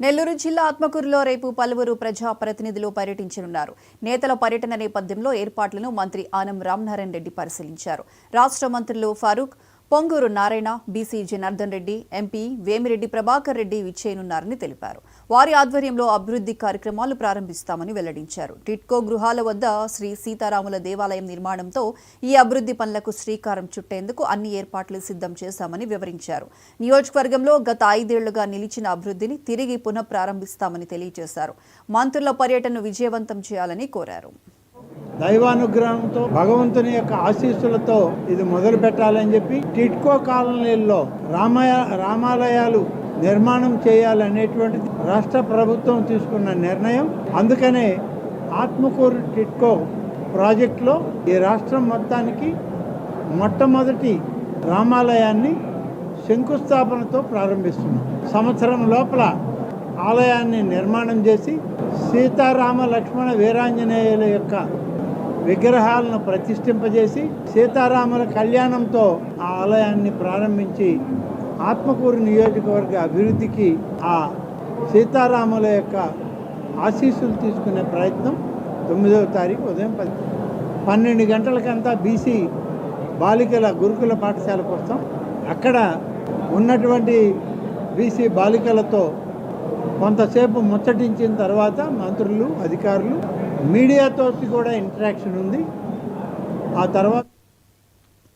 నెల్లూరు జిల్లా ఆత్మకూరులో రేపు పలువురు ప్రజా ప్రతినిధులు పర్యటించనున్నారు. నేతల పర్యటన నేపథ్యంలో ఏర్పాట్లను మంత్రి ఆనం రామనారాయణ రెడ్డి పరిశీలించారు. రాష్ట్ర మంత్రులు ఫారూక్, పొంగూరు నారాయణ, బీసీ జనార్దన్ రెడ్డి, ఎంపీ వేమిరెడ్డి ప్రభాకర్ రెడ్డి విచ్చేయనున్నారని తెలిపారు. వారి ఆధ్వర్యంలో అభివృద్ధి కార్యక్రమాలు ప్రారంభిస్తామని వెల్లడించారు. టిట్కో గృహాల వద్ద శ్రీ సీతారాముల దేవాలయం నిర్మాణంతో ఈ అభివృద్ధి పనులకు శ్రీకారం చుట్టేందుకు అన్ని ఏర్పాట్లు సిద్ధం చేశామని వివరించారు. నియోజకవర్గంలో గత 5 ఏళ్లుగా నిలిచిన అభివృద్ధిని తిరిగి పునఃప్రారంభిస్తామని తెలియజేశారు. మంత్రుల పర్యటనను విజయవంతం చేయాలని కోరారు. దైవానుగ్రహంతో భగవంతుని యొక్క ఆశీస్సులతో ఇది మొదలు పెట్టాలని చెప్పి టిట్కో కాలనీల్లో రామాలయాలు నిర్మాణం చేయాలనేటువంటిది రాష్ట్ర ప్రభుత్వం తీసుకున్న నిర్ణయం. అందుకనే ఆత్మకూరు టిట్కో ప్రాజెక్టులో ఈ రాష్ట్రం మొత్తానికి మొట్టమొదటి రామాలయాన్ని శంకుస్థాపనతో ప్రారంభిస్తున్నాం. సంవత్సరం లోపల ఆలయాన్ని నిర్మాణం చేసి సీతారామ లక్ష్మణ వీరాంజనేయుల యొక్క విగ్రహాలను ప్రతిష్ఠింపజేసి సీతారాముల కళ్యాణంతో ఆ ఆలయాన్ని ప్రారంభించి ఆత్మకూరు నియోజకవర్గ అభివృద్ధికి ఆ సీతారాముల యొక్క ఆశీస్సులు తీసుకునే ప్రయత్నం 9వ తారీఖు ఉదయం 12 గంటలకంతా బీసీ బాలికల గురుకుల పాఠశాలకు వస్తాం. అక్కడ ఉన్నటువంటి బీసీ బాలికలతో కొంతసేపు ముచ్చటించిన తర్వాత మంత్రులు, అధికారులు, మీడియాతో కూడా ఇంటరాక్షన్ ఉంది. ఆ తర్వాత